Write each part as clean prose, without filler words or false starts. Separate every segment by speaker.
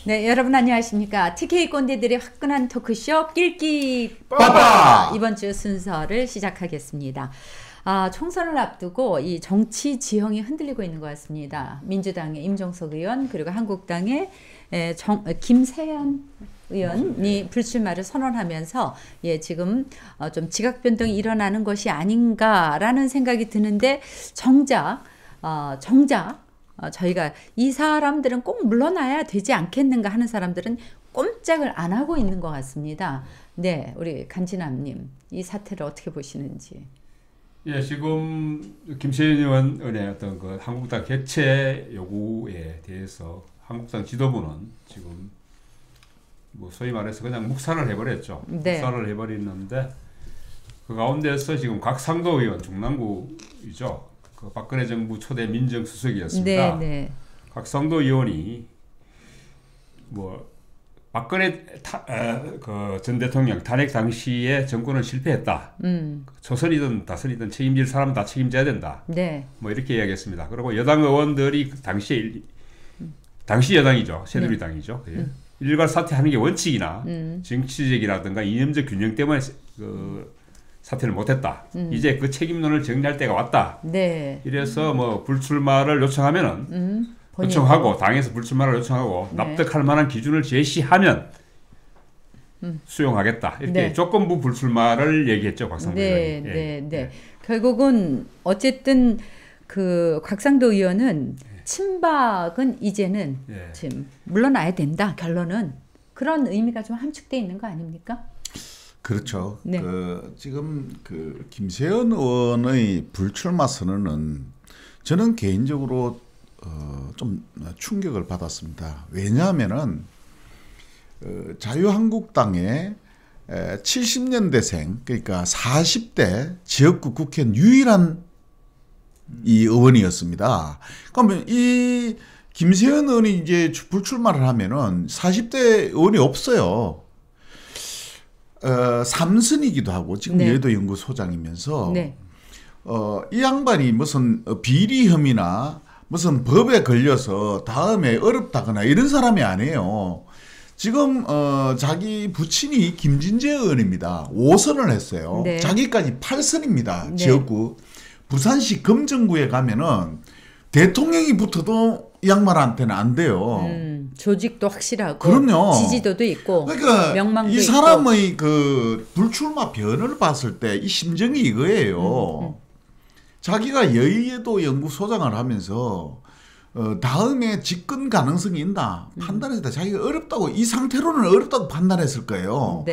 Speaker 1: 네, 여러분 안녕하십니까. TK 꼰대들의 화끈한 토크쇼 낄끼
Speaker 2: 빠빠!
Speaker 1: 이번 주 순서를 시작하겠습니다. 총선을 앞두고 이 정치 지형이 흔들리고 있는 것 같습니다. 민주당의 임종석 의원 그리고 한국당의 김세연 의원이 불출마를 선언하면서 지금 좀 지각 변동이 일어나는 것이 아닌가라는 생각이 드는데 정작 저희가 이 사람들은 꼭 물러나야 되지 않겠는가 하는 사람들은 꼼짝을 안 하고 있는 것 같습니다. 네, 우리 간지남님 이 사태를 어떻게 보시는지.
Speaker 2: 예, 지금 김세연 의원의 어떤 그 한국당 개최 요구에 대해서 한국당 지도부는 지금 뭐 소위 말해서 그냥 묵살을 해버렸죠.
Speaker 1: 네.
Speaker 2: 묵살을 해버리는데 그 가운데서 지금 곽상도 의원 중랑구이죠. 그 박근혜 정부 초대 민정수석이었습니다.
Speaker 1: 네.
Speaker 2: 곽상도 의원이 뭐 박근혜 그 전 대통령 탄핵 당시에 정권은 실패했다. 초선이든 다선이든 책임질 사람 다 책임져야 된다.
Speaker 1: 네.
Speaker 2: 뭐 이렇게 이야기했습니다. 그리고 여당 의원들이 당시 여당이죠. 새누리당이죠. 일괄 사퇴하는 게 원칙이나 정치적이라든가 이념적 균형 때문에 그 사퇴를 못했다. 이제 그 책임론을 정리할 때가 왔다.
Speaker 1: 네.
Speaker 2: 이래서 뭐 불출마를 요청하면은 요청하고 당에서 불출마를 요청하고 납득할 만한 기준을 제시하면 수용하겠다. 이렇게 조건부 불출마를 얘기했죠, 곽상도 의원이.
Speaker 1: 네. 결국은 어쨌든 그 곽상도 의원은 친박은 이제는 지금 물러나야 된다. 결론은 그런 의미가 좀 함축돼 있는 거 아닙니까?
Speaker 3: 그렇죠.
Speaker 1: 네.
Speaker 3: 지금 김세연 의원의 불출마 선언은 저는 개인적으로 좀 충격을 받았습니다. 왜냐하면은 자유한국당의 70년대생 그러니까 40대 지역구 국회의원 유일한 이 의원이었습니다. 그러면 이 김세연 의원이 이제 불출마를 하면은 40대 의원이 없어요. 3선이기도 하고 지금 여의도 연구소장이면서 이 양반이 무슨 비리 혐의나 무슨 법에 걸려서 다음에 어렵다거나 이런 사람이 아니에요. 지금 자기 부친이 김진재 의원입니다. 5선을 했어요. 자기까지 8선입니다. 지역구. 부산시 금정구에 가면은 대통령이 붙어도 이 양반한테는 안 돼요.
Speaker 1: 조직도 확실하고
Speaker 3: 그럼요.
Speaker 1: 지지도도 있고
Speaker 3: 그러니까
Speaker 1: 명망도
Speaker 3: 이 사람의 그 불출마 변을 봤을 때 이 심정이 이거예요. 자기가 여의도 연구소장을 하면서 다음에 집권 가능성이 있나 판단했을 때 자기가 어렵다고 이 상태로는 어렵다고 판단했을 거예요.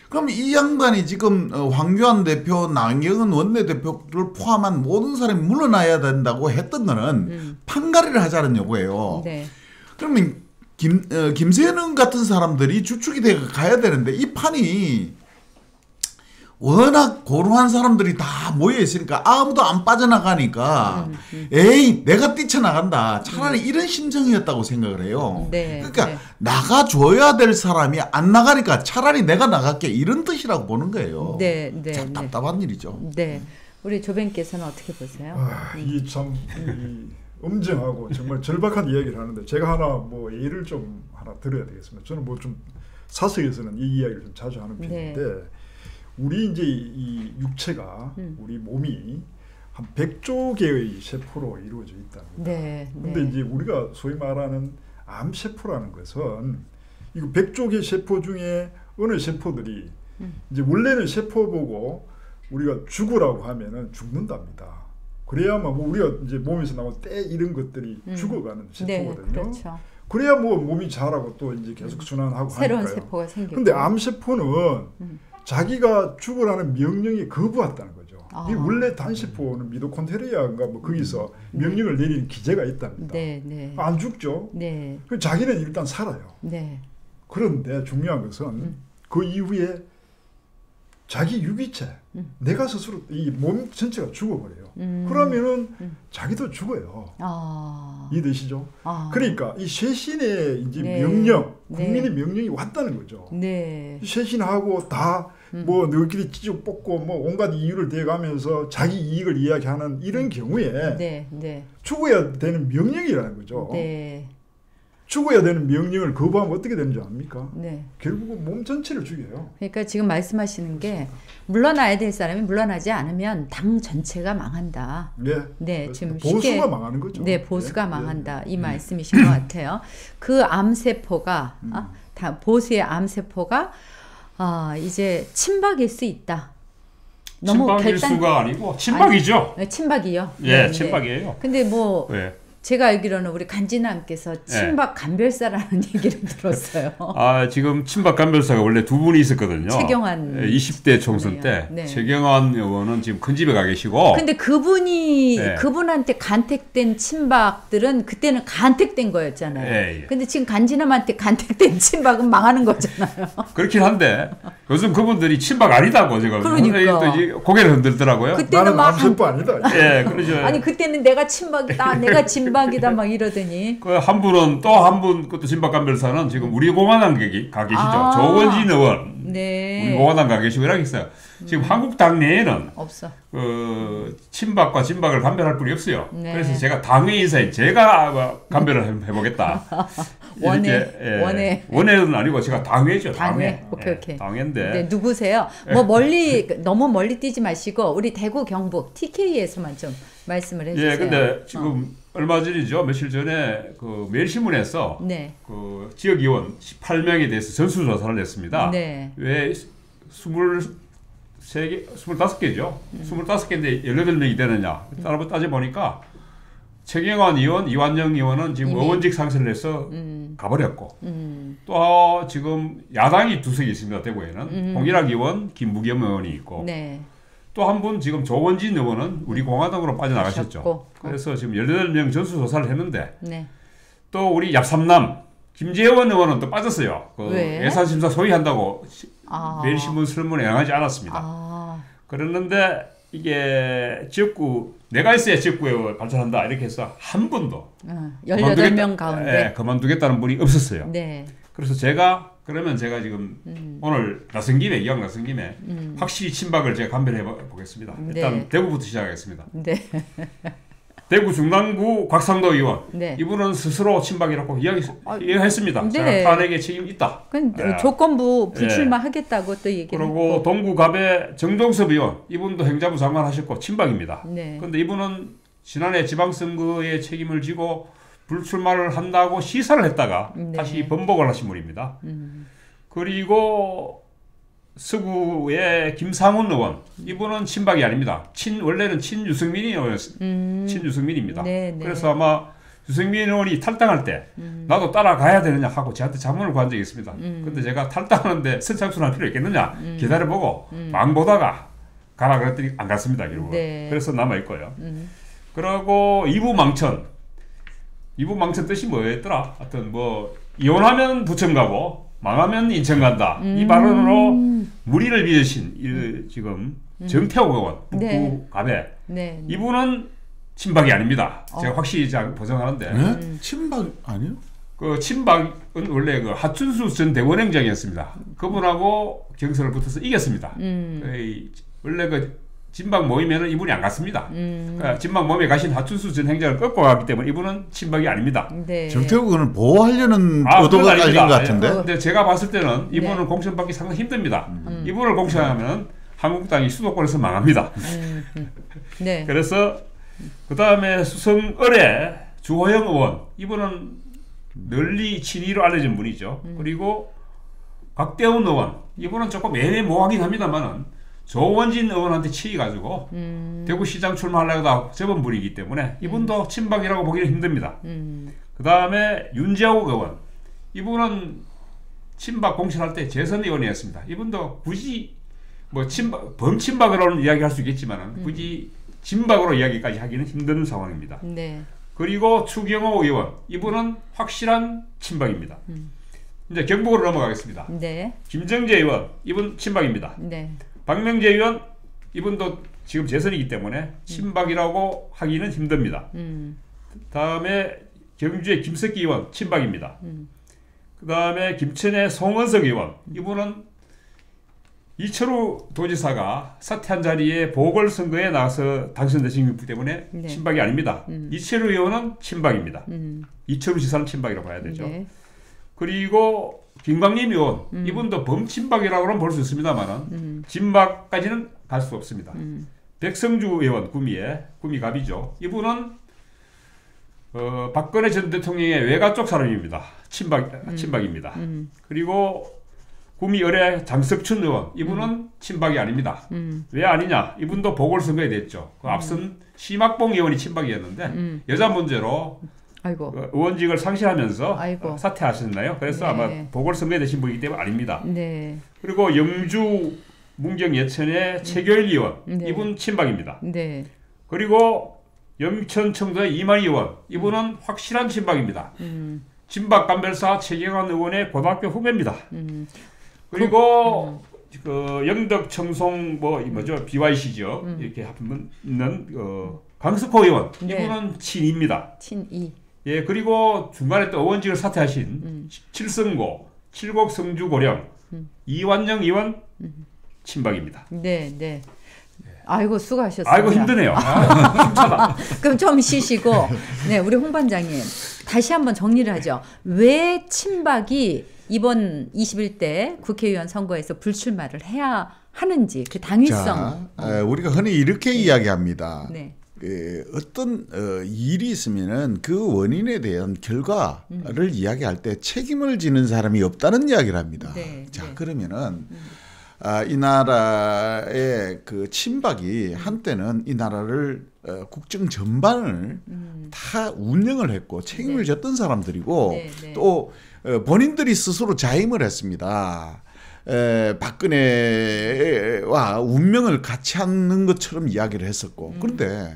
Speaker 3: 그럼 이 양반이 지금 황교안 대표, 나경원 원내대표를 포함한 모든 사람이 물러나야 된다고 했던 거는 판가리를 하자는 요구예요. 그러면 김세연 같은 사람들이 주축이 돼 가야 되는데 이 판이 워낙 고루한 사람들이 다 모여 있으니까 아무도 안 빠져나가니까 에이 내가 뛰쳐나간다. 차라리 이런 심정이었다고 생각을 해요. 그러니까 나가줘야 될 사람이 안 나가니까 차라리 내가 나갈게 이런 뜻이라고 보는 거예요. 참 답답한 일이죠.
Speaker 1: 우리 조변께서는 어떻게 보세요?
Speaker 4: 이 참 엄정하고 정말 절박한 이야기를 하는데 제가 하나 뭐 예를 좀 하나 들어야 되겠습니다. 저는 뭐 좀 사석에서는 이 이야기를 좀 자주 하는 편인데 우리 이제 이 육체가 우리 몸이 한 100조 개의 세포로 이루어져 있답니다. 근데 이제 우리가 소위 말하는 암 세포라는 것은 이거 100조 개 세포 중에 어느 세포들이 이제 원래는 세포 보고 우리가 죽으라고 하면은 죽는답니다. 그래야만 뭐 우리가 이제 몸에서 나온 때 이런 것들이 죽어가는 세포거든요. 그래야 뭐 몸이 자라고 또 이제 계속 순환하고
Speaker 1: 새로운
Speaker 4: 하니까요.
Speaker 1: 세포가 생기고.
Speaker 4: 근데 암 세포는 자기가 죽으라는 명령에 거부했다는 거죠. 이 원래 단세포는 미토콘드리아인가 뭐 거기서 명령을 내리는 기제가 있답니다. 안 죽죠. 그럼 자기는 일단 살아요. 그런데 중요한 것은 그 이후에 자기 유기체, 내가 스스로 이 몸 전체가 죽어버려요. 그러면은 자기도 죽어요. 이해되시죠? 그러니까 이 쇄신의 이제 명령, 국민의 명령이 왔다는 거죠. 쇄신하고 다 뭐 너희끼리 찌쭉 뽑고 뭐 온갖 이유를 대가면서 자기 이익을 이야기하는 이런 경우에 죽어야 되는 명령이라는 거죠. 죽어야 되는 명령을 거부하면 어떻게 되는지 압니까?
Speaker 1: 네.
Speaker 4: 결국은 몸 전체를 죽여요.
Speaker 1: 그러니까 지금 말씀하시는 게 물러나야 될 사람이 물러나지 않으면 당 전체가 망한다.
Speaker 4: 네.
Speaker 1: 네, 지금
Speaker 4: 보수가
Speaker 1: 쉽게
Speaker 4: 망하는 거죠.
Speaker 1: 네, 보수가
Speaker 4: 네.
Speaker 1: 망한다. 이 말씀이신 것 같아요. 그 암세포가 다 보수의 암세포가 이제 침박일 수 있다.
Speaker 2: 침박일 수가 아니고 침박이죠.
Speaker 1: 네, 침박이요.
Speaker 2: 예,
Speaker 1: 네,
Speaker 2: 침박이에요.
Speaker 1: 네. 근데 뭐
Speaker 2: 예.
Speaker 1: 제가 알기로는 우리 간지남께서 침박 간별사라는 얘기를 들었어요.
Speaker 2: 지금 침박 간별사가 원래 두 분이 있었거든요.
Speaker 1: 최경환
Speaker 2: 20대 총선 때
Speaker 1: 네.
Speaker 2: 최경환 의원은 지금 큰 집에 가 계시고.
Speaker 1: 근데 그분이
Speaker 2: 네.
Speaker 1: 그분한테 간택된 침박들은 그때는 간택된 거였잖아요.
Speaker 2: 예, 예.
Speaker 1: 근데 지금 간지남한테 간택된 침박은 망하는 거잖아요.
Speaker 2: 그렇긴 한데 요즘 그분들이 침박 아니다고 지금
Speaker 1: 그러니까.
Speaker 2: 또 이제 고개를 흔들더라고요.
Speaker 1: 그때는
Speaker 4: 나는
Speaker 1: 막
Speaker 4: 암세포 아니다.
Speaker 2: 예, 그러죠.
Speaker 1: 아니 그때는 내가 침박이다, 내가 진박이다 막 이러더니
Speaker 2: 그 한 분은 또 한 분 그것도 진박 간별사는 지금 우리 공화당 가 계시죠. 조원진 의원.
Speaker 1: 네.
Speaker 2: 우리 공화당 가 계시고 이렇게 있어요. 지금 한국당 내에는
Speaker 1: 없어.
Speaker 2: 친박과 진박을 간별할 분이 없어요.
Speaker 1: 네.
Speaker 2: 그래서 제가 당의 인사인 제가 간별을 해보겠다. 원외는 아니고 제가 당회죠.
Speaker 1: 당회. 오케이.
Speaker 2: 당회인데.
Speaker 1: 네, 누구세요? 뭐 너무 멀리 뛰지 마시고 우리 대구 경북 TK에서만 좀 말씀을 해주세요.
Speaker 2: 예, 근데 지금 얼마 전이죠. 며칠 전에 그 매일신문에서
Speaker 1: 네.
Speaker 2: 그 지역의원 18명에 대해서 전수조사를 했습니다.
Speaker 1: 네.
Speaker 2: 왜 25개죠. 25개인데 18명이 되느냐. 따져보니까 최경환 의원, 이완영 의원은 지금
Speaker 1: 이미.
Speaker 2: 의원직 상실을 해서 가버렸고 또 지금 야당이 두석이 있습니다. 대구에는 홍일학 의원, 김부겸 의원이 있고
Speaker 1: 네.
Speaker 2: 또 한 분 지금 조원진 의원은 우리 공화당으로 빠져나가셨죠. 그래서 지금 18명 전수조사를 했는데
Speaker 1: 네.
Speaker 2: 또 우리 얍삼남 김재원 의원은 또 빠졌어요. 그
Speaker 1: 왜?
Speaker 2: 예산심사 소위한다고
Speaker 1: 아.
Speaker 2: 매일신문 설문에 응하지 않았습니다. 그랬는데 이게 지역구 내가 있어야 지역구에 발전한다 이렇게 해서 한 분도
Speaker 1: 18명 가운데
Speaker 2: 그만두겠다는 분이 없었어요.
Speaker 1: 네.
Speaker 2: 그래서 제가 지금 오늘 이왕 나선 김에 확실히 친박을 제가 간별해 보겠습니다. 일단
Speaker 1: 네.
Speaker 2: 대구부터 시작하겠습니다.
Speaker 1: 네.
Speaker 2: 대구 중랑구 곽상도 의원
Speaker 1: 네.
Speaker 2: 이분은 스스로 친박이라고 이야기했습니다.
Speaker 1: 네.
Speaker 2: 제가 탄핵에 책임 있다.
Speaker 1: 조건부 불출마하겠다고 또 얘기를
Speaker 2: 그리고
Speaker 1: 했고.
Speaker 2: 동구갑의 정동섭 의원 이분도 행자부 장관 하셨고 친박입니다.
Speaker 1: 네.
Speaker 2: 그런데 이분은 지난해 지방선거에 책임을 지고 불출마를 한다고 시사를 했다가
Speaker 1: 네.
Speaker 2: 다시 번복을 하신 분입니다. 그리고 서구의 김상훈 의원 이분은 친박이 아닙니다. 원래는 친유승민입니다.
Speaker 1: 네, 네.
Speaker 2: 그래서 아마 유승민 의원이 탈당할 때 나도 따라가야 되느냐 하고 저한테 자문을 구한 적이 있습니다. 근데 제가 탈당하는데 선착순할 필요 있겠느냐 기다려보고 망 보다가 가라 그랬더니 안 갔습니다. 결국.
Speaker 1: 네.
Speaker 2: 그래서 남아있고요. 그리고 이부망천 뜻이 뭐였더라? 하여튼 뭐 이혼하면 부천 가고 망하면 인천 간다. 이 발언으로 무리를 빚으신 지금 정태호 의원 북구갑에
Speaker 1: 네.
Speaker 2: 이분은 친박이 아닙니다. 제가 확실히 보장하는데.
Speaker 3: 네? 친박 아니요?
Speaker 2: 그 친박은 원래 그 하춘수 전 대원행장이었습니다. 그분하고 경선을 붙어서 이겼습니다. 원래 그 진박 모임에는 이분이 안 갔습니다. 그러니까 진박 모임에 가신 하춘수 전 행장을 꺾고 갔기 때문에 이분은 친박이 아닙니다.
Speaker 1: 네.
Speaker 3: 정태호 의원을 보호하려는 의도가 깔린 것 같은데.
Speaker 2: 근데 제가 봤을 때는 이분은 공천받기 상당히 힘듭니다. 이분을 공천하면 한국당이 수도권에서 망합니다.
Speaker 1: 네.
Speaker 2: 그래서 그 다음에 수성을의 주호영 의원 이분은 널리 친이로 알려진 분이죠. 그리고 곽대훈 의원 이분은 조금 애매모호하긴 합니다만은 조원진 의원한테 치이가지고 대구시장 출마하려고 접은 분이기 때문에 이분도 친박이라고 보기는 힘듭니다. 그 다음에 윤재욱 의원 이분은 친박 공천할 때 재선 의원이었습니다. 이분도 굳이 뭐 범친박으로는 이야기할 수 있겠지만 굳이 진박으로 이야기까지 하기는 힘든 상황입니다.
Speaker 1: 네.
Speaker 2: 그리고 추경호 의원 이분은 확실한 친박입니다. 이제 경북으로 넘어가겠습니다.
Speaker 1: 네.
Speaker 2: 김정재 의원 이분 친박입니다.
Speaker 1: 네.
Speaker 2: 박명재 의원 이분도 지금 재선이기 때문에 친박이라고 하기는 힘듭니다. 다음에 경주의 김석기 의원 친박입니다. 그 다음에 김천의 송원석 의원 이분은 이철우 도지사가 사퇴한 자리에 보궐선거에 나가서 당선되신 것 때문에
Speaker 1: 네.
Speaker 2: 친박이 아닙니다. 이철우 의원은 친박입니다. 이철우 지사는 친박이라고 봐야 되죠.
Speaker 1: 네.
Speaker 2: 그리고 김광림 의원 이분도 범친박이라고는 볼 수 있습니다만 진박까지는 갈 수 없습니다. 백성주 의원 구미갑이죠. 이분은 박근혜 전 대통령의 외가 쪽 사람입니다. 친박입니다. 그리고 구미 의뢰 장석춘 의원 이분은 친박이 아닙니다. 왜 아니냐? 이분도 보궐선거에 됐죠. 그 앞선 심학봉 의원이 친박이었는데 여자 문제로
Speaker 1: 아이고.
Speaker 2: 의원직을 상실하면서
Speaker 1: 아이고.
Speaker 2: 사퇴하셨나요? 그래서
Speaker 1: 네.
Speaker 2: 아마 보궐선거에 되신 분이기 때문에 아닙니다.
Speaker 1: 네.
Speaker 2: 그리고 영주 문경 예천의 최교일 의원
Speaker 1: 네.
Speaker 2: 이분 친박입니다.
Speaker 1: 네.
Speaker 2: 그리고 영천 청도의 이만희 의원 이분은 확실한 친박입니다. 친박 간별사 최경환 의원의 고등학교 후배입니다. 그리고 그 영덕 청송 뭐죠 BYC죠 이렇게 하면 있는 강석호 의원
Speaker 1: 네.
Speaker 2: 이분은 친입니다.
Speaker 1: 친이.
Speaker 2: 예 그리고 중간에 또 의원직을 사퇴하신 칠성고 칠곡 성주 고령 이완영 의원 친박입니다.
Speaker 1: 네, 네. 아이고 수고하셨습니다.
Speaker 2: 아이고 힘드네요. 힘차다.
Speaker 1: 그럼 좀 쉬시고, 네 우리 홍 반장님 다시 한번 정리를 하죠. 왜 친박이 이번 21대 국회의원 선거에서 불출마를 해야 하는지 그 당위성.
Speaker 3: 우리가 흔히 이렇게 이야기합니다.
Speaker 1: 네.
Speaker 3: 어떤 일이 있으면은 그 원인에 대한 결과를 이야기할 때 책임을 지는 사람이 없다는 이야기를 합니다.
Speaker 1: 네,
Speaker 3: 자
Speaker 1: 네.
Speaker 3: 그러면은 이 나라의 그 친박이 한때는 이 나라를 국정 전반을 다 운영을 했고 책임을
Speaker 1: 네.
Speaker 3: 졌던 사람들이고
Speaker 1: 네, 네.
Speaker 3: 또 본인들이 스스로 자임을 했습니다. 박근혜와 운명을 같이 하는 것처럼 이야기를 했었고 그런데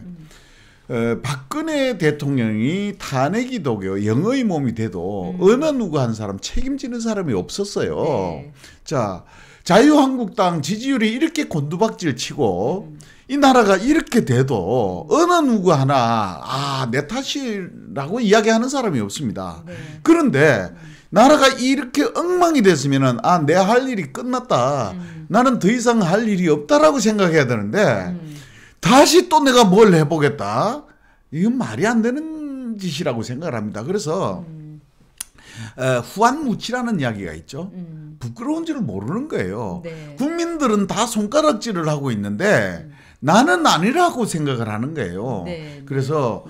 Speaker 3: 박근혜 대통령이 탄핵이 되고 영어의 몸이 돼도 어느 누구 한 사람 책임지는 사람이 없었어요.
Speaker 1: 네.
Speaker 3: 자 자유한국당 지지율이 이렇게 곤두박질 치고 이 나라가 이렇게 돼도 어느 누구 하나 내 탓이라고 이야기하는 사람이 없습니다.
Speaker 1: 네.
Speaker 3: 그런데 나라가 이렇게 엉망이 됐으면은 내 할 일이 끝났다. 나는 더 이상 할 일이 없다라고 생각해야 되는데 다시 또 내가 뭘 해보겠다. 이건 말이 안 되는 짓이라고 생각을 합니다. 그래서 후안무치라는 이야기가 있죠. 부끄러운 줄을 모르는 거예요.
Speaker 1: 네.
Speaker 3: 국민들은 다 손가락질을 하고 있는데 나는 아니라고 생각을 하는 거예요.
Speaker 1: 네.
Speaker 3: 그래서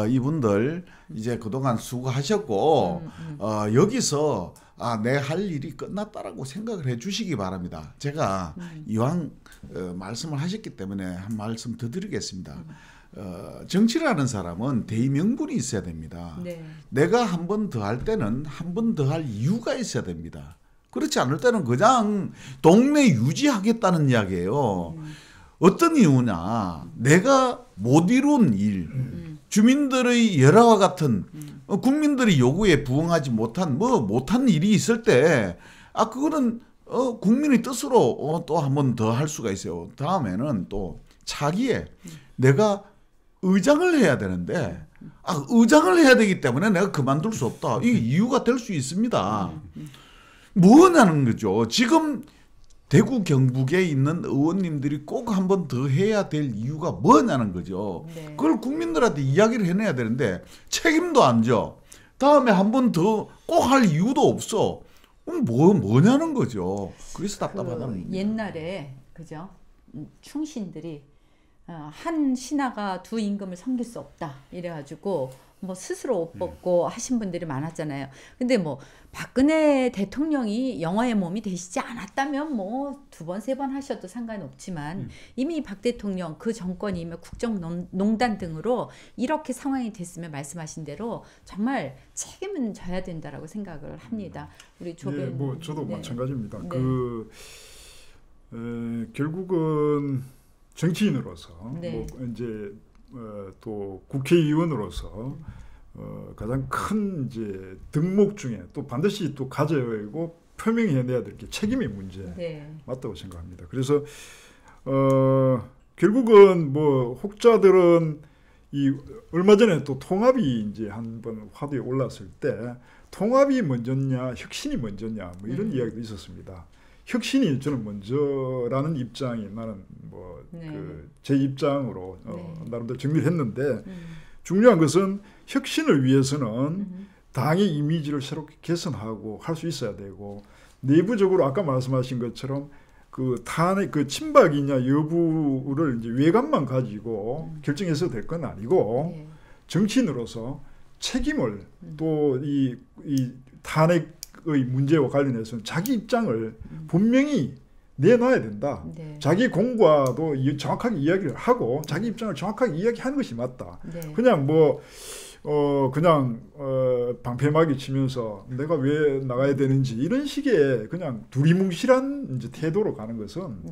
Speaker 3: 이분들 이제 그동안 수고하셨고 여기서 내 할 일이 끝났다라고 생각을 해주시기 바랍니다. 제가 이왕 말씀을 하셨기 때문에 한 말씀 더 드리겠습니다. 정치를 하는 사람은 대의명분이 있어야 됩니다.
Speaker 1: 네.
Speaker 3: 내가 한 번 더 할 때는 한 번 더 할 이유가 있어야 됩니다. 그렇지 않을 때는 그냥 동네 유지하겠다는 이야기예요. 어떤 이유냐? 내가 못 이룬 일, 주민들의 열화와 같은 국민들의 요구에 부응하지 못한 못한 일이 있을 때 그거는 국민의 뜻으로 또 한 번 더 할 수가 있어요. 다음에는 또 차기에 내가 의장을 해야 되는데 의장을 해야 되기 때문에 내가 그만둘 수 없다. 이게 이유가 될 수 있습니다. 뭐냐는 거죠. 지금 대구 경북에 있는 의원님들이 꼭 한 번 더 해야 될 이유가 뭐냐는 거죠.
Speaker 1: 네.
Speaker 3: 그걸 국민들한테 이야기를 해내야 되는데 책임도 안 져. 다음에 한 번 더 꼭 할 이유도 없어. 뭐냐는 거죠. 그래서 답답하다는 겁니다.
Speaker 1: 옛날에 그죠? 충신들이 한 신하가 두 임금을 섬길 수 없다 이래가지고 뭐 스스로 옷 벗고 하신 분들이 많았잖아요. 근데 뭐 박근혜 대통령이 영화의 몸이 되시지 않았다면 뭐 두 번, 세 번 하셔도 상관없지만 이미 박 대통령 그 정권이면 국정농단 등으로 이렇게 상황이 됐으면 말씀하신 대로 정말 책임은 져야 된다라고 생각을 합니다. 우리 조변.
Speaker 4: 예, 뭐 저도
Speaker 1: 네.
Speaker 4: 마찬가지입니다.
Speaker 1: 네.
Speaker 4: 결국은 정치인으로서
Speaker 1: 네.
Speaker 4: 뭐 이제 또 국회의원으로서 가장 큰 이제 덕목 중에 또 반드시 또 가져야 하고 표명해내야 될 게 책임의 문제
Speaker 1: 네.
Speaker 4: 맞다고 생각합니다. 그래서 결국은 뭐 혹자들은 이 얼마 전에 또 통합이 이제 한번 화두에 올랐을 때 통합이 먼저냐 혁신이 먼저냐 뭐 이런 이야기도 있었습니다. 혁신이 저는 먼저라는 입장이 나는 뭐 제 입장으로 나름대로 정리를 했는데 중요한 것은 혁신을 위해서는 당의 이미지를 새롭게 개선하고 할 수 있어야 되고 내부적으로 아까 말씀하신 것처럼 그 탄핵 그 친박이냐 여부를 이제 외관만 가지고 결정해서 될 건 아니고 정치인으로서 책임을 또 이 탄핵의 문제와 관련해서는 자기 입장을 분명히 내놔야 된다. 자기 공과도 정확하게 이야기를 하고 자기 입장을 정확하게 이야기하는 것이 맞다. 그냥 방패막이 치면서 내가 왜 나가야 되는지 이런 식의 그냥 두리뭉실한 이제 태도로 가는 것은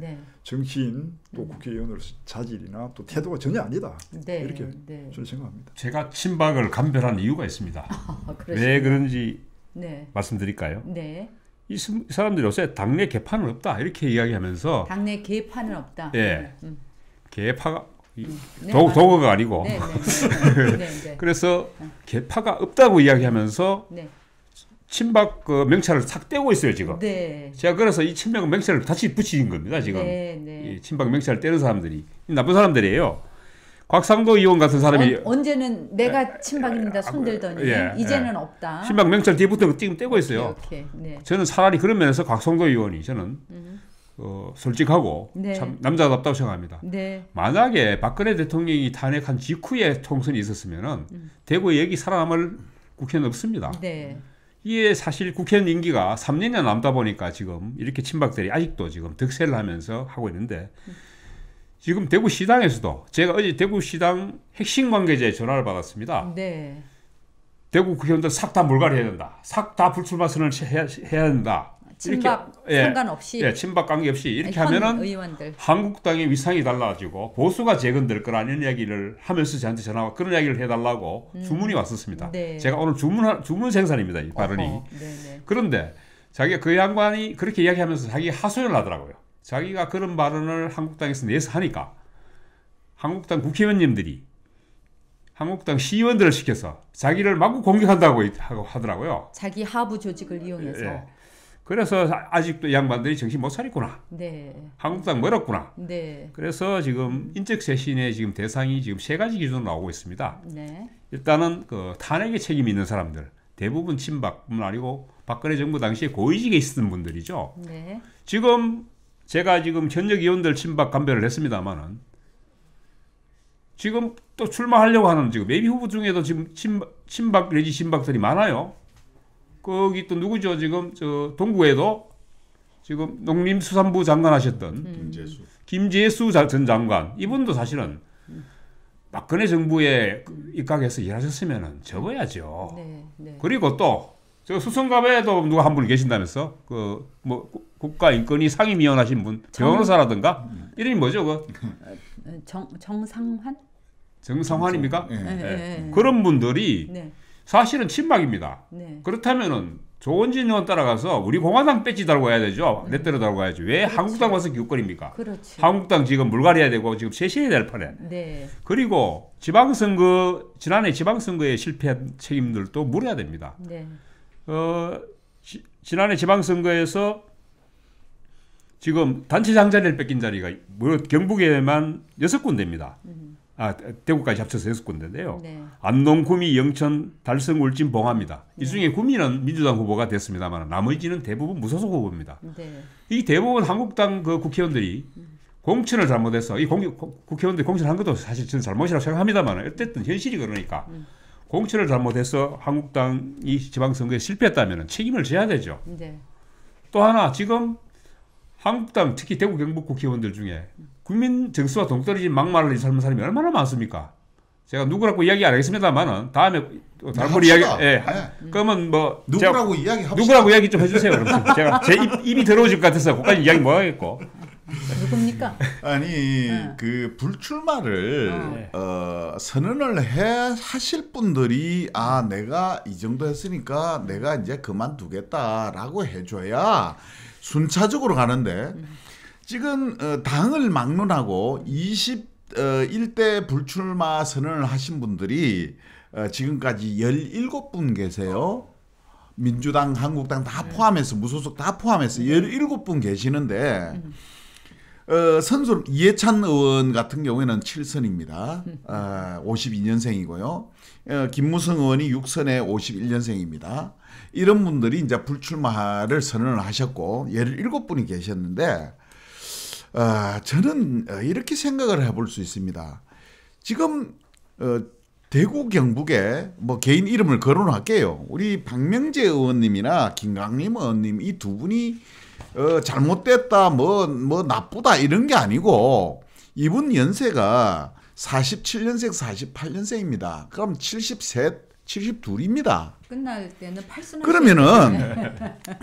Speaker 4: 정치인 또 국회의원으로서 자질이나 또 태도가 전혀 아니다. 이렇게 저는 생각합니다.
Speaker 2: 제가 친박을 감별한 이유가 있습니다. 왜 그런지 말씀드릴까요? 이 사람들이 요새 당내 개판은 없다 이렇게 이야기하면서
Speaker 1: 당내 개판은 없다.
Speaker 2: 개파가 도구가 아니고 그래서 개파가 없다고 이야기하면서 친박 그 명찰을 싹 떼고 있어요 지금. 제가 그래서 이 친박 명찰을 다시 붙이는 겁니다 지금. 이 친박 명찰을 떼는 사람들이 나쁜 사람들이에요. 곽상도 의원 같은 사람이
Speaker 1: 언제는 내가 친박입니다 손들더니 이제는 없다.
Speaker 2: 친박 명찰 뒤부터 지금 떼고 있어요. 저는 차라리 그런 면에서 곽상도 의원이 저는 솔직하고 참 남자답다고 생각합니다. 만약에 박근혜 대통령이 탄핵한 직후에 총선이 있었으면은 대구에 여기 살아남을 국회는 없습니다. 이게 사실 국회의원 임기가 3년이나 남다 보니까 지금 이렇게 친박들이 아직도 지금 득세를 하면서 하고 있는데 지금 대구시당에서도 제가 어제 대구시당 핵심 관계자의 전화를 받았습니다. 대구 국회의원들 싹 다 몰갈해야 된다. 싹 다 불출마 선언을 해야 된다.
Speaker 1: 친박 상관없이
Speaker 2: 친박 관계없이 이렇게 하면은 의원들. 한국당의 위상이 달라지고 보수가 재건될 거라는 이야기를 하면서 저한테 전화와 그런 이야기를 해달라고 주문이 왔었습니다. 제가 오늘 주문 생산입니다. 이 발언이. 그런데 자기가 그 양반이 그렇게 이야기하면서 자기 하소연을 하더라고요. 자기가 그런 발언을 한국당에서 내서 하니까 한국당 국회의원님들이 한국당 시의원들을 시켜서 자기를 마구 공격한다고 하더라고요.
Speaker 1: 자기 하부 조직을 이용해서.
Speaker 2: 그래서 아직도 양반들이 정신 못 차리구나. 한국당 멀었구나. 그래서 지금 인적 쇄신의 지금 대상이 지금 3가지 기준으로 나오고 있습니다. 일단은 그 탄핵에 책임이 있는 사람들, 대부분 친박뿐만 아니고 박근혜 정부 당시에 고위직에 있었던 분들이죠. 지금 제가 지금 현역 의원들 친박 감별을 했습니다만은 지금 또 출마하려고 하는 지금 예비 후보 중에도 지금 친박 내지 친박들이 많아요. 거기 또 누구죠? 지금 저 동구에도 지금 농림수산부 장관 하셨던 김재수 전 장관 이분도 사실은 박근혜 정부에 입각해서 일하셨으면은 접어야죠. 그리고 또 저 수성갑에도 누가 한 분 계신다면서 그 뭐 국가인권위 상임위원 하신 분 변호사라든가 이름이 뭐죠? 그
Speaker 1: 정상환?
Speaker 2: 정상환입니까? 그런 분들이 사실은 친박입니다. 그렇다면은 조원진 의원 따라가서 우리 공화당 배지 달고 가야 되죠. 내 때려 달고 가야지. 왜 한국당 와서 기웃거립니까? 한국당 지금 물갈이해야 되고 지금 쇄신해야 될 판에. 그리고 지난해 지방선거에 실패한 책임들도 물어야 됩니다. 지난해 지방선거에서 지금 단체장 자리를 뺏긴 자리가 경북에만 6군데입니다. 대구까지 합쳐서 6군데인데요. 안동, 구미, 영천, 달성, 울진, 봉화입니다. 이 중에 구미는 민주당 후보가 됐습니다만 나머지는 대부분 무소속 후보입니다. 이 대부분 한국당 그 국회의원들이 공천을 잘못해서 이 국회의원들이 공천한 것도 사실 저는 잘못이라고 생각합니다만 어쨌든 현실이 그러니까 공천을 잘못해서 한국당이 지방선거에 실패했다면 책임을 져야 되죠. 또 하나 지금 한국당 특히 대구 경북 국회의원들 중에 국민 정서와 동떨어진 막말을 삶은 사람이 얼마나 많습니까? 제가 누구라고 이야기 안 하겠습니다만은 다음에 다른 분 이야기 그러면 뭐
Speaker 3: 누구라고 이야기합시다.
Speaker 2: 누구라고 이야기 좀 해주세요. 그럼 제가 제 입이 더러워질 것 같아서 그까지 이야기 못 하겠고.
Speaker 1: 누굽니까?
Speaker 3: 아니 그 불출마를 선언을 하실 분들이 내가 이 정도 했으니까 내가 이제 그만두겠다라고 해줘야 순차적으로 가는데 지금 당을 막론하고 21대 불출마 선언을 하신 분들이 지금까지 17분 계세요. 민주당, 한국당 다 포함해서 무소속 다 포함해서 17분 계시는데 선수 이해찬 의원 같은 경우에는 7선입니다. 52년생이고요. 김무성 의원이 6선에 51년생입니다. 이런 분들이 이제 불출마를 선언을 하셨고 17분이 계셨는데 저는 이렇게 생각을 해볼 수 있습니다. 지금 대구 경북에 뭐 개인 이름을 거론할게요. 우리 박명재 의원님이나 김강림 의원님 이 두 분이 잘못됐다 뭐 나쁘다 이런 게 아니고 이분 연세가 47년생 48년생입니다. 그럼 73, 72입니다.
Speaker 1: 끝날 때는 8선.
Speaker 3: 그러면은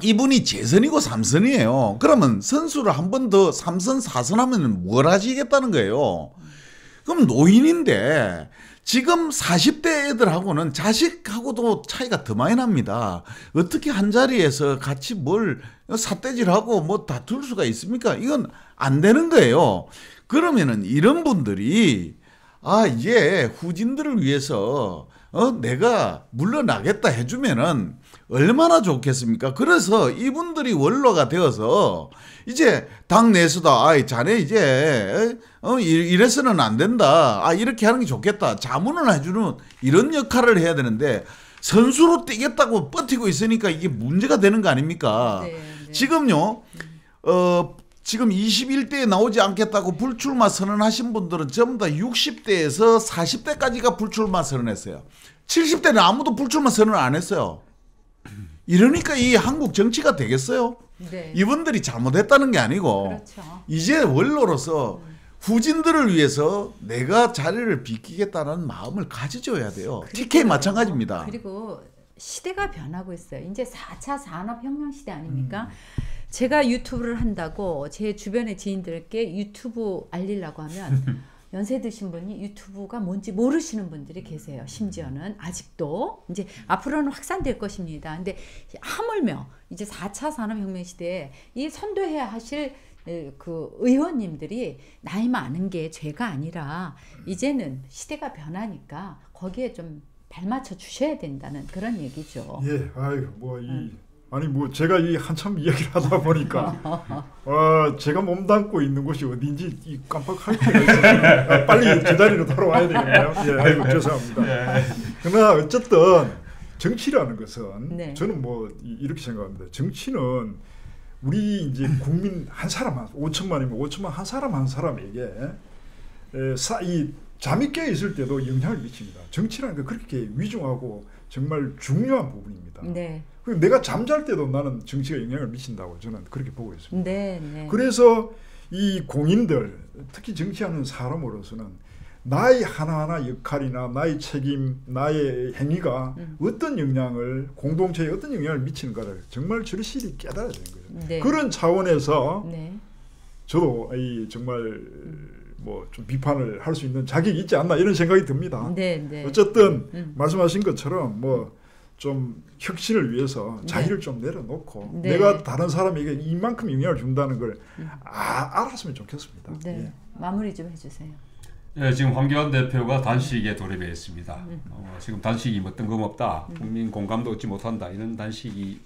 Speaker 3: 이분이 재선이고 3선이에요. 그러면 선수를 한 번 더 3선, 4선 하면 뭘 하시겠다는 거예요. 그럼 노인인데 지금 40대 애들하고는 자식하고도 차이가 더 많이 납니다. 어떻게 한 자리에서 같이 뭘 삿대질하고 뭐 다툴 수가 있습니까? 이건 안 되는 거예요. 그러면은 이런 분들이 이제 후진들을 위해서 내가 물러나겠다 해주면은 얼마나 좋겠습니까? 그래서 이분들이 원로가 되어서 이제 당 내에서도 자네 이제 이래서는 안 된다. 이렇게 하는 게 좋겠다. 자문을 해주는 이런 역할을 해야 되는데 선수로 뛰겠다고 버티고 있으니까 이게 문제가 되는 거 아닙니까?
Speaker 1: 네.
Speaker 3: 지금요. 지금 21대에 나오지 않겠다고 불출마 선언하신 분들은 전부 다 60대에서 40대까지가 불출마 선언했어요. 70대는 아무도 불출마 선언 안 했어요. 이러니까 이 한국 정치가 되겠어요?
Speaker 1: 네.
Speaker 3: 이분들이 잘못했다는 게 아니고
Speaker 1: 그렇죠.
Speaker 3: 이제 원로로서 후진들을 위해서 내가 자리를 비키겠다는 마음을 가져줘야 돼요. TK 마찬가지입니다.
Speaker 1: 그리고 시대가 변하고 있어요. 이제 4차 산업혁명 시대 아닙니까? 제가 유튜브를 한다고 제 주변의 지인들께 유튜브 알리려고 하면 연세 드신 분이 유튜브가 뭔지 모르시는 분들이 계세요. 심지어는 아직도 이제 앞으로는 확산될 것입니다. 근데 하물며 이제 4차 산업혁명 시대에 이 선도해야 하실 그 의원님들이 나이 많은 게 죄가 아니라 이제는 시대가 변하니까 거기에 좀 발맞춰 주셔야 된다는 그런 얘기죠.
Speaker 4: 예, 아니 뭐 제가 이 한참 이야기를 하다 보니까 제가 몸담고 있는 곳이 어딘지 깜빡할 때가 있어요. 빨리 제자리로 돌아와야 되겠네요. 예, 아이고 죄송합니다. 그러나 어쨌든 정치라는 것은
Speaker 1: 네.
Speaker 4: 저는 뭐 이렇게 생각합니다. 정치는 우리 이제 국민 한 사람 5천만이면 5천만 한 사람에게 이 잠이 깨 있을 때도 영향을 미칩니다. 정치라는 게 그렇게 위중하고 정말 중요한 부분입니다.
Speaker 1: 네.
Speaker 4: 내가 잠잘 때도 나는 정치가 영향을 미친다고 저는 그렇게 보고 있습니다.
Speaker 1: 네.
Speaker 4: 그래서 이 공인들, 특히 정치하는 사람으로서는 나의 하나하나 역할이나 나의 책임, 나의 행위가 어떤 영향을 공동체에 어떤 영향을 미치는가를 정말 절실히 깨달아야 되는 거예요.
Speaker 1: 네.
Speaker 4: 그런 차원에서
Speaker 1: 네.
Speaker 4: 저도 정말 뭐 좀 비판을 할 수 있는 자격이 있지 않나 이런 생각이 듭니다.
Speaker 1: 네.
Speaker 4: 어쨌든 말씀하신 것처럼 뭐 좀 혁신을 위해서 자기를 좀 내려놓고 내가 다른 사람에게 이만큼 영향을 준다는 걸 알았으면 좋겠습니다.
Speaker 1: 네.
Speaker 4: 예.
Speaker 1: 마무리 좀 해주세요.
Speaker 2: 네, 지금 황교안 대표가 단식에 돌입해 있습니다. 지금 단식이 뭐 뜬금없다, 국민 공감도 얻지 못한다 이런 단식이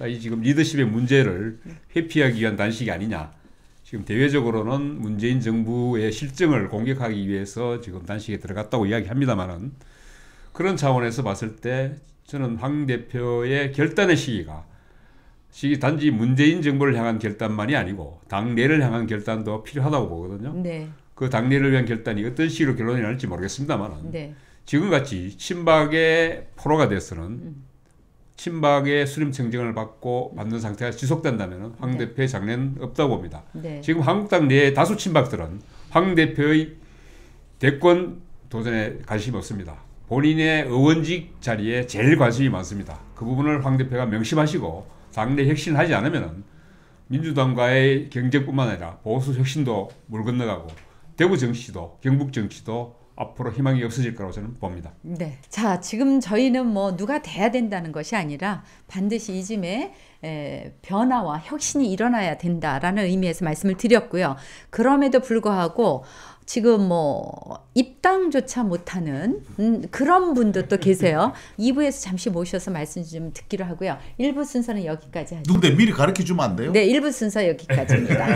Speaker 2: 이 지금 리더십의 문제를 회피하기 위한 단식이 아니냐. 지금 대외적으로는 문재인 정부의 실정을 공격하기 위해서 지금 단식에 들어갔다고 이야기합니다만은 그런 차원에서 봤을 때 저는 황 대표의 결단의 시기가 단지 문재인 정부를 향한 결단만이 아니고 당내를 향한 결단도 필요하다고 보거든요.
Speaker 1: 네.
Speaker 2: 그 당내를 위한 결단이 어떤 식으로 결론이 날지 모르겠습니다만
Speaker 1: 네.
Speaker 2: 지금같이 친박의 포로가 돼서는 친박의 수렴 청정을 받는 상태가 지속된다면 황 대표의 장래는 없다고 봅니다.
Speaker 1: 네.
Speaker 2: 지금 한국당 내 다수 친박들은 황 대표의 대권 도전에 관심이 없습니다. 본인의 의원직 자리에 제일 관심이 많습니다. 그 부분을 황 대표가 명심하시고 당내 혁신을 하지 않으면 민주당과의 경쟁뿐만 아니라 보수 혁신도 물 건너가고 대구 정치도 경북 정치도 앞으로 희망이 없어질 거라고 저는 봅니다.
Speaker 1: 네. 자, 지금 저희는 뭐 누가 돼야 된다는 것이 아니라 반드시 이즘에 변화와 혁신이 일어나야 된다라는 의미에서 말씀을 드렸고요. 그럼에도 불구하고 지금 뭐 입당조차 못하는 그런 분도 또 계세요. 2부에서 잠시 모셔서 말씀 좀 듣기로 하고요. 1부 순서는 여기까지 하죠.
Speaker 3: 누군데 미리 가르쳐 주면 안 돼요?
Speaker 1: 네, 1부 순서 여기까지입니다.